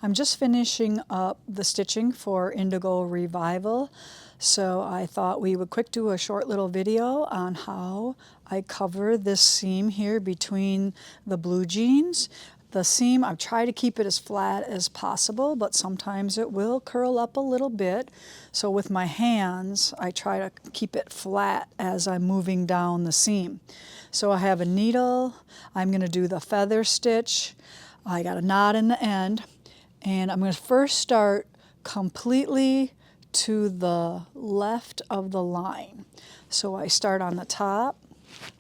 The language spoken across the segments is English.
I'm just finishing up the stitching for Indigo Revival, so I thought we would quick do a short little video on how I cover this seam here between the blue jeans. The seam, I've tried to keep it as flat as possible, but sometimes it will curl up a little bit. So with my hands, I try to keep it flat as I'm moving down the seam. So I have a needle, I'm going to do the feather stitch, I got a knot in the end, and I'm going to first start completely to the left of the line. So I start on the top,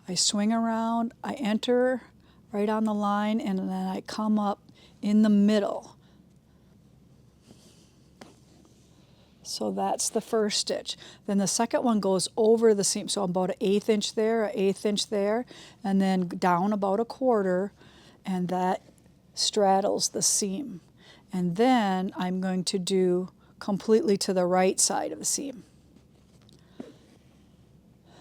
I swing around, I enter right on the line, and then I come up in the middle. So that's the first stitch. Then the second one goes over the seam, so about an 1/8 inch there, an 1/8 inch there, and then down about a 1/4, and that straddles the seam. And then I'm going to do completely to the right side of the seam.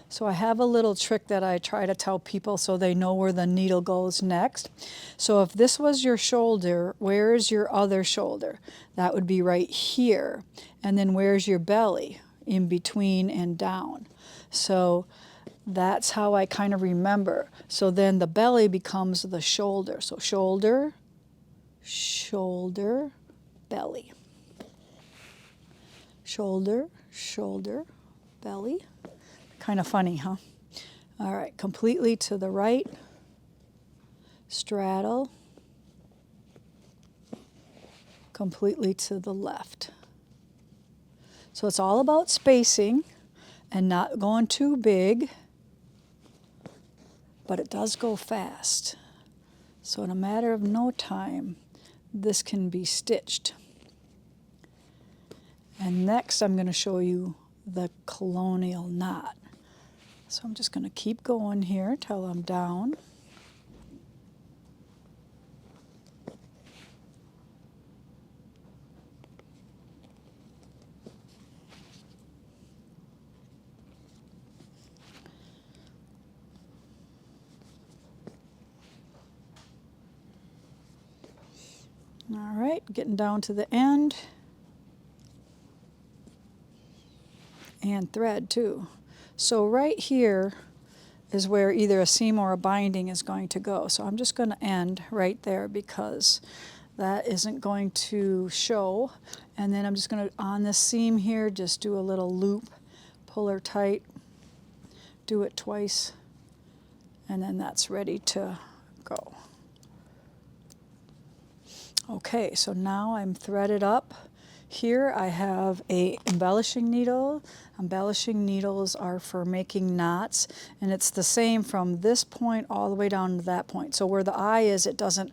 So I have a little trick that I try to tell people so they know where the needle goes next. So if this was your shoulder, where's your other shoulder? That would be right here. And then where's your belly? In between and down. So that's how I kind of remember. So then the belly becomes the shoulder. So shoulder, shoulder, belly. Shoulder, shoulder, belly. Kind of funny, huh? All right, completely to the right, straddle, completely to the left. So it's all about spacing and not going too big, but it does go fast. So in a matter of no time, this can be stitched. And next I'm going to show you the colonial knot. So I'm just going to keep going here till I'm down. All right, getting down to the end. And thread too. So right here is where either a seam or a binding is going to go. So I'm just going to end right there because that isn't going to show. And then I'm just going to, on this seam here, just do a little loop, pull her tight, do it twice, and then that's ready to go. Okay, so now I'm threaded up. Here I have a embellishing needle. Embellishing needles are for making knots, and it's the same from this point all the way down to that point. So where the eye is, it doesn't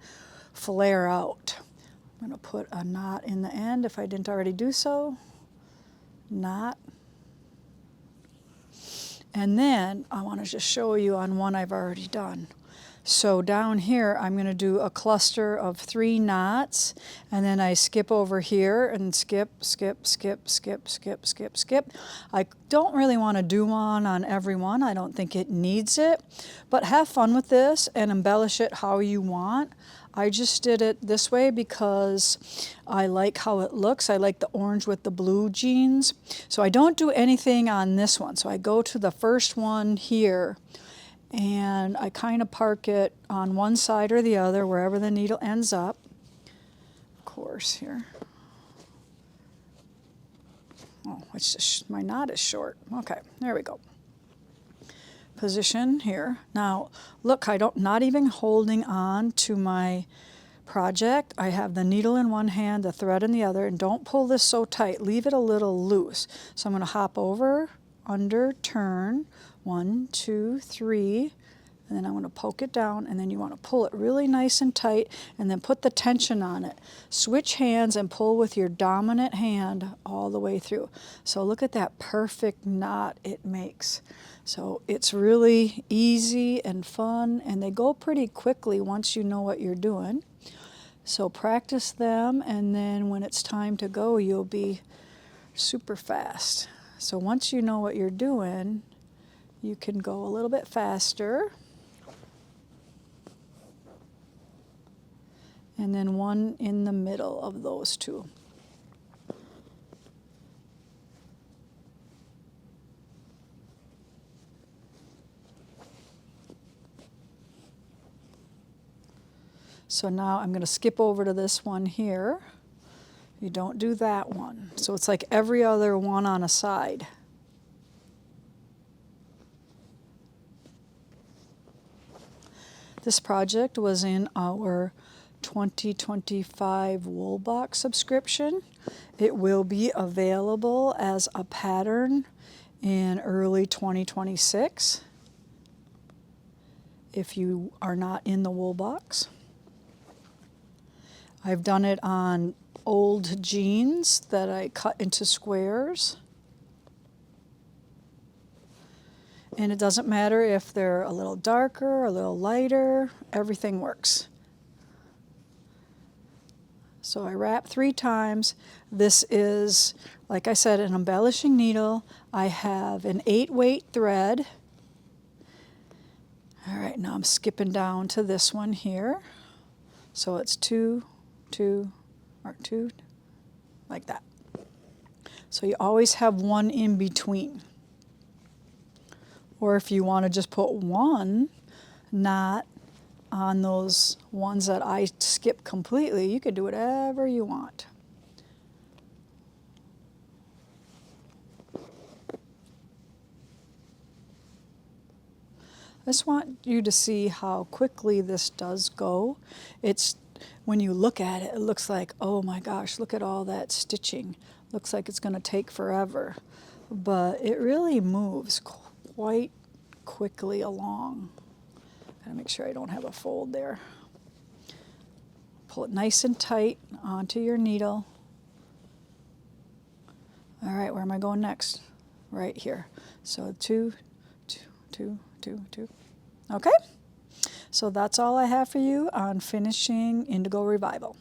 flare out. I'm going to put a knot in the end if I didn't already do so. Knot. And then I want to just show you on one I've already done. So down here, I'm going to do a cluster of 3 knots, and then I skip over here and skip, skip, skip, skip, skip, skip, skip. I don't really want to do one on every one. I don't think it needs it, but have fun with this and embellish it how you want. I just did it this way because I like how it looks. I like the orange with the blue jeans. So I don't do anything on this one. So I go to the first one here, and I kind of park it on one side or the other, wherever the needle ends up. Of course, here. Oh, it's just, my knot is short. Okay, there we go. Position here. Now, look, not even holding on to my project. I have the needle in one hand, the thread in the other, and don't pull this so tight. Leave it a little loose. So I'm going to hop over, under, turn, 1, 2, 3, and then I want to poke it down, and then you want to pull it really nice and tight, and then put the tension on it. Switch hands and pull with your dominant hand all the way through. So look at that perfect knot it makes. So it's really easy and fun, and they go pretty quickly once you know what you're doing. So practice them, and then when it's time to go, you'll be super fast. So once you know what you're doing, you can go a little bit faster. and then one in the middle of those two. So now I'm going to skip over to this one here. You don't do that one. So it's like every other one on a side. This project was in our 2025 wool box subscription. It will be available as a pattern in early 2026 if you are not in the wool box. I've done it on old jeans that I cut into squares. And it doesn't matter if they're a little darker, a little lighter, everything works. So I wrap 3 times. This is, like I said, an embellishing needle. I have an 8-weight thread. All right, now I'm skipping down to this one here. So it's 2, 2, or 2, like that. So you always have one in between. Or if you want to just put one knot on those ones that I skip completely, you could do whatever you want. I just want you to see how quickly this does go. It's, when you look at it, it looks like, oh my gosh, look at all that stitching. Looks like it's going to take forever. But it really moves quite quickly along. Gotta make sure I don't have a fold there. Pull it nice and tight onto your needle. All right, where am I going next? Right here. So 2, 2, 2, 2, 2. Okay, so that's all I have for you on finishing Indigo Revival.